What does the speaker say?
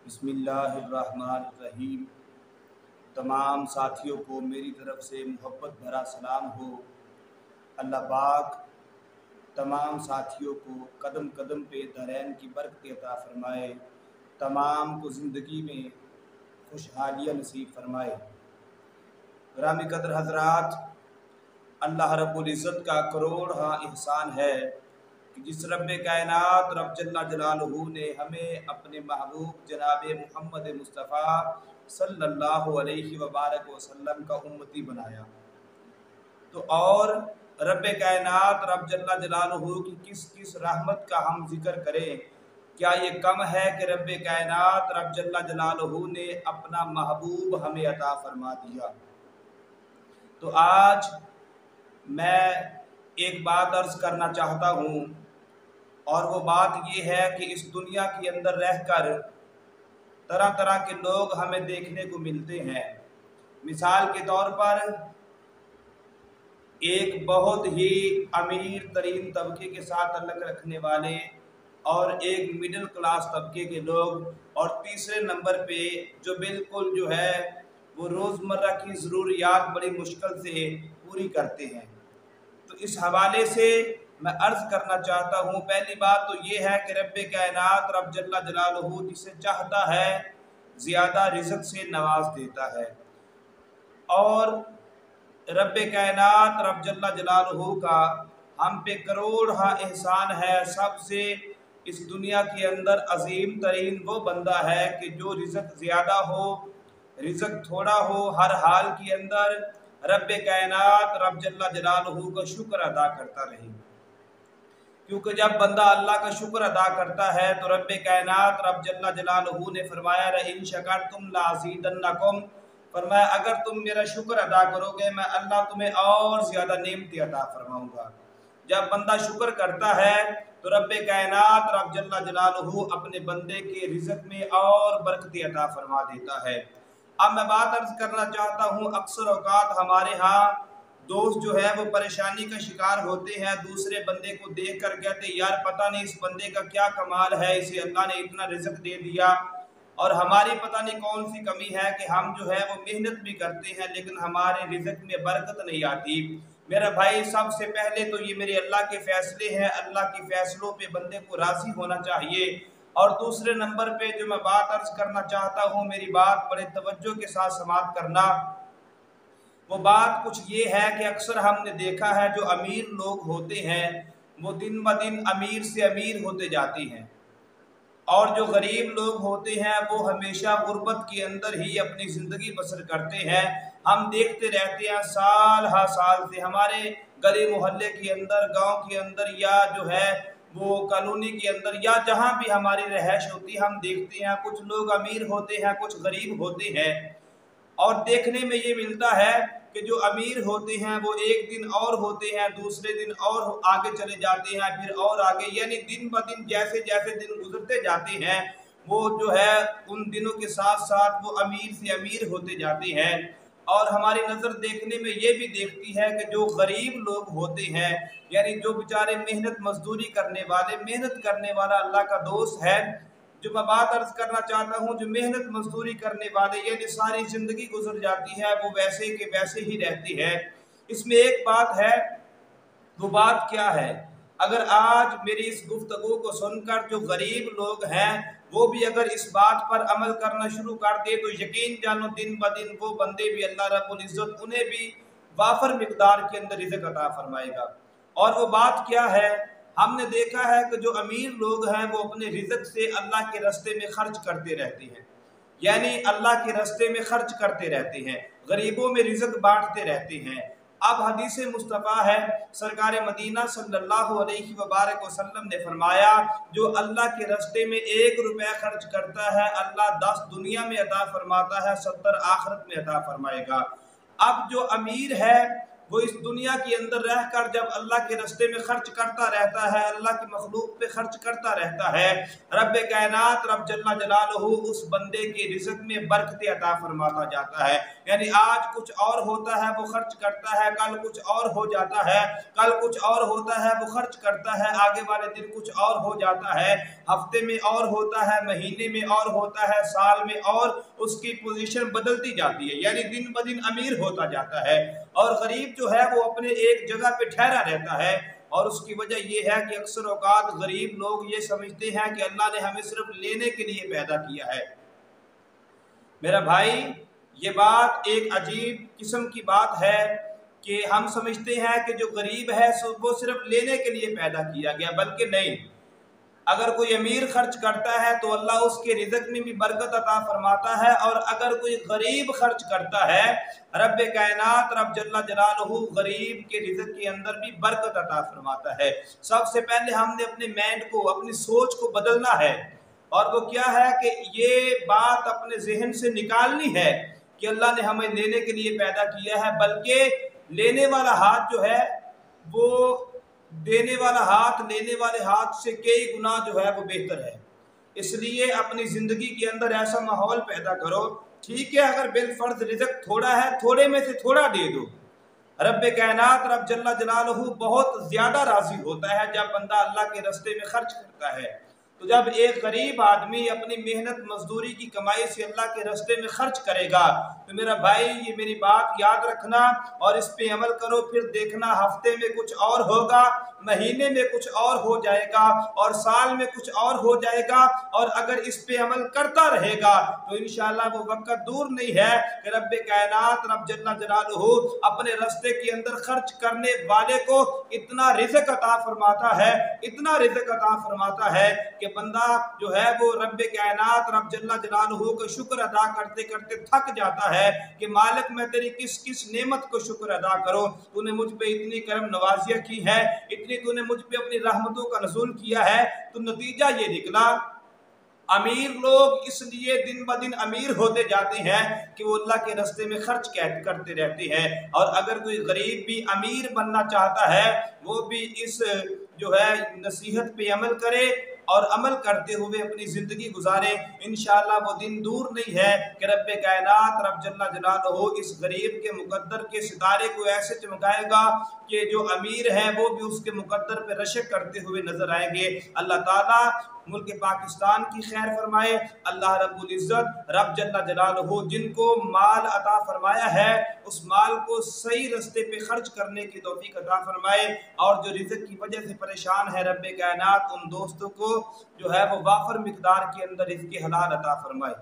बिस्मिल्लाहिर्रहमानिर्रहीम। तमाम साथियों को मेरी तरफ से मोहब्बत भरा सलाम हो। अल्लाह पाक तमाम साथियों को कदम कदम पे दरैन की बरकत अता फ़रमाए, तमाम को ज़िंदगी में खुशहालियाँ नसीब फ़रमाए। ग्रामी कदर हज़रात, अल्लाह रब्बुल इज़्ज़त का करोड़ एहसान है कि जिस रब्बे कायनात रब जल्ला जलालहू ने हमें अपने महबूब जनाब मोहम्मद मुस्तफ़ा सल्लल्लाहु अलैहि वबारक वसल्लम का उम्मती बनाया। तो और रब्बे कायनात रब जल्ला जलालहू की किस किस रहमत का हम जिक्र करें। क्या ये कम है कि रब्बे कायनात रब जल्ला जलालहू ने अपना महबूब हमें अता फरमा दिया। तो आज मैं एक बात अर्ज़ करना चाहता हूँ, और वो बात ये है कि इस दुनिया के अंदर रहकर तरह तरह के लोग हमें देखने को मिलते हैं। मिसाल के तौर पर एक बहुत ही अमीर तरीन तबके के साथ ताल्लुक़ रखने वाले, और एक मिडिल क्लास तबके के लोग, और तीसरे नंबर पे जो बिल्कुल जो है वो रोज़मर्रा की ज़रूरियात बड़ी मुश्किल से पूरी करते हैं। तो इस हवाले से मैं अर्ज़ करना चाहता हूँ, पहली बात तो ये है कि रब्बे कायनात रब जल्ला जलालहू जिसे चाहता है ज़्यादा रिज़्क़ से नवाज देता है, और रब्बे कायनात रब जल्ला जलालहू का हम पे करोड़ एहसान है। सबसे इस दुनिया के अंदर अजीम तरीन वो बंदा है कि जो रिज़्क़ ज़्यादा हो, रिज़्क़ थोड़ा हो, हर हाल के अंदर रब्बे कायनात रब जल्ला जलालहू का शुक्र अदा करता रहे। क्योंकि जब बंदा अल्लाह का शुक्र अदा करता है तो रब्बे कायनात रब जल्ला जलालहू ने फरमाया लइन शकरतुम लाज़ीदन्नकुम, फरमाया अगर तुम मेरा शुक्र अदा करोगे मैं अल्लाह तुम्हें और ज़्यादा नेमतें अता फरमाऊँगा। जब बंदा शुक्र करता है तो रब्बे कायनात रब जल्ला जलालहू अपने बंदे के रिज़्क़ में और बरकतें अता फरमा देता है। अब मैं बात अर्ज़ करना चाहता हूँ, अक्सर औक़ात हमारे यहाँ दोस्त जो है वो परेशानी का शिकार होते हैं, दूसरे बंदे को देख कर कहते यार पता नहीं इस बंदे का क्या कमाल है, इसे अल्लाह ने इतना रिज़्क़ दे दिया, और हमारी पता नहीं कौन सी कमी है कि हम जो है वो मेहनत भी करते हैं लेकिन हमारे रिज़्क़ में बरकत नहीं आती। मेरा भाई, सबसे पहले तो ये मेरे अल्लाह के फ़ैसले हैं, अल्लाह के फ़ैसलों पे बंदे को राज़ी होना चाहिए। और दूसरे नंबर पे जो मैं बात अर्ज़ करना चाहता हूँ, मेरी बात बड़े तवज्जो के साथ समाअत करना। वो बात कुछ ये है कि अक्सर हमने देखा है जो अमीर लोग होते हैं वो दिन ब दिन अमीर से अमीर होते जाते हैं, और जो गरीब लोग होते हैं वो हमेशा गुर्बत के अंदर ही अपनी ज़िंदगी बसर करते हैं। हम देखते रहते हैं साल हा साल से हमारे गली मोहल्ले के अंदर, गांव के अंदर, या जो है वो कॉलोनी के अंदर, या जहां भी हमारी रहायश होती है, हम देखते हैं कुछ लोग अमीर होते हैं, कुछ गरीब होते हैं। और देखने में ये मिलता है कि जो अमीर होते हैं वो एक दिन और होते हैं, दूसरे दिन और आगे चले जाते हैं, फिर और आगे, यानी दिन ब दिन जैसे जैसे दिन गुजरते जाते हैं वो जो है उन दिनों के साथ साथ वो अमीर से अमीर होते जाते हैं। और हमारी नज़र देखने में ये भी देखती है कि जो गरीब लोग होते हैं, यानी जो बेचारे मेहनत मजदूरी करने वाले, मेहनत करने वाला अल्लाह का दोस्त है, जो मैं बात अर्ज करना चाहता हूँ, जो मेहनत मजदूरी करने वाले यानी सारी जिंदगी गुजर जाती है वो वैसे के वैसे ही रहती है। इसमें एक बात है, वो बात क्या है, अगर आज मेरी इस गुफ्तगू को सुनकर जो गरीब लोग हैं वो भी अगर इस बात पर अमल करना शुरू कर दे तो यकीन जानो दिन ब दिन वो बंदे भी अल्लाह रब्बुल इज़्ज़त उन्हें भी वाफर मिकदार के अंदर रिज़्क़ अता फरमाएगा। और वो बात क्या है, हमने देखा है कि जो अमीर लोग हैं वो अपने रिज़्क़ से अल्लाह के रास्ते में खर्च करते रहते हैं, यानी अल्लाह के रास्ते में खर्च करते रहते हैं, गरीबों में रिज़्क़ बांटते रहते हैं। अब हदीस मुस्तफ़ा है, सरकार मदीना सल्लल्लाहु अलैहि वसल्लम ने फरमाया जो अल्लाह के रास्ते में 1 रुपया खर्च करता है अल्लाह 10 दुनिया में अता फरमाता है, 70 आखिरत में अता फरमाएगा। अब जो अमीर है وہ اس دنیا کے اندر رہ کر جب اللہ کے راستے میں خرچ کرتا رہتا ہے، اللہ کی مخلوق پہ خرچ کرتا رہتا ہے، رب کائنات رب جل جلالہ اس بندے کے رزق میں برکت عطا فرماتا جاتا ہے۔ یعنی آج کچھ اور ہوتا ہے وہ خرچ کرتا ہے، کل کچھ اور ہو جاتا ہے، کل کچھ اور ہوتا ہے وہ خرچ کرتا ہے، آگے والے دن کچھ اور ہو جاتا ہے، ہفتے میں اور ہوتا ہے، مہینے میں اور ہوتا ہے، سال میں اور اس کی پوزیشن بدلتی جاتی ہے، یعنی دن بدن امیر ہوتا جاتا ہے۔ اور غریب جو ہے وہ اپنے ایک جگہ پہ ٹھہرا رہتا ہے، اور اس کی وجہ یہ ہے کہ اکثر اوقات غریب لوگ یہ سمجھتے ہیں کہ اللہ نے ہمیں صرف لینے کے لیے پیدا کیا ہے۔ میرا بھائی، یہ بات ایک عجیب قسم کی بات ہے کہ ہم سمجھتے ہیں کہ جو غریب ہے وہ صرف لینے کے لیے پیدا کیا گیا، بلکہ نہیں۔ اگر کوئی امیر خرچ کرتا ہے تو اللہ اس کے رزق میں بھی برکت عطا فرماتا ہے، اور اگر کوئی غریب خرچ کرتا ہے، رب کائنات رب جل جلالہ غریب کے رزق کے اندر بھی برکت عطا فرماتا ہے۔ سب سے پہلے ہم نے اپنے مائنڈ کو، اپنی سوچ کو بدلنا ہے، اور وہ کیا ہے کہ یہ بات اپنے ذہن سے نکالنی ہے کہ اللہ نے ہمیں لینے کے لیے پیدا کیا ہے، بلکہ لینے والا ہاتھ جو ہے وہ دینے والا ہاتھ لینے والے ہاتھ سے کئی گنا جو ہے وہ بہتر ہے۔ اس لیے اپنی زندگی کے اندر ایسا ماحول پیدا کرو، ٹھیک ہے اگر بالفرض رزق تھوڑا ہے، تھوڑے میں سے تھوڑا دے دو۔ رب کائنات رب جل جلالہ بہت زیادہ راضی ہوتا ہے جب بندہ اللہ کے راستے میں خرچ کرتا ہے۔ تو جب ایک غریب آدمی اپنی محنت مزدوری کی کمائی سے اللہ کے راستے میں خرچ کرے گا تو میرا بھائی یہ میری بات یاد رکھنا اور اس پہ عمل کرو، پھر دیکھنا ہفتے میں کچھ اور ہوگا، مہینے میں کچھ اور ہو جائے گا، اور سال میں کچھ اور ہو جائے گا، اور اگر اس پہ عمل کرتا رہے گا تو انشاءاللہ وہ وقت دور نہیں ہے کہ رب کائنات رب جل جلالہ اپنے راستے کے اندر خرچ کرنے والے کو اتنا رزق عطا فرماتا ہے، اتنا رزق عطا فرماتا ہے کہ بندہ جو ہے وہ رب کائنات رب جل جلالہ کا شکر ادا کرتے کرتے تھک جاتا ہے کہ مالک میں تیری کس کس نعمت کو شکر ادا کروں، تو نے مجھ پہ اتنی کرم نوازیاں کی ہے، اتنی تو نے مجھ پہ اپنی رحمتوں کا نزول کیا ہے۔ تو نتیجہ یہ نکلا امیر لوگ اس لیے دن بدن امیر ہوتے جاتے ہیں کہ وہ اللہ کے راستے میں خرچ کرتے رہتے ہیں، اور اگر کوئی غریب بھی امیر بننا چاہتا ہے وہ بھی اس جو ہے نصیحت پہ عمل کرے اور عمل کرتے ہوئے اپنی زندگی گزارے، انشاءاللہ وہ دن دور نہیں ہے کہ رب کائنات رب جل جلالہ اس غریب کے مقدر کے ستارے کو ایسے چمکائے گا کہ جو امیر ہیں وہ بھی اس کے مقدر پہ رشک کرتے ہوئے نظر آئیں گے۔ اللہ تعالیٰ ملک پاکستان کی خیر فرمائے، اللہ رب العزت رب جل جلالہ جن کو مال عطا فرمایا ہے اس مال کو صحیح رستے پہ خرچ کرنے کی توفیق عطا فرمائے، اور جو رزق کی وجہ سے پریشان ہے رب کائنات ان دوستوں کو جو ہے وہ وافر مقدار کے اندر رزق حلال عطا فرمائے۔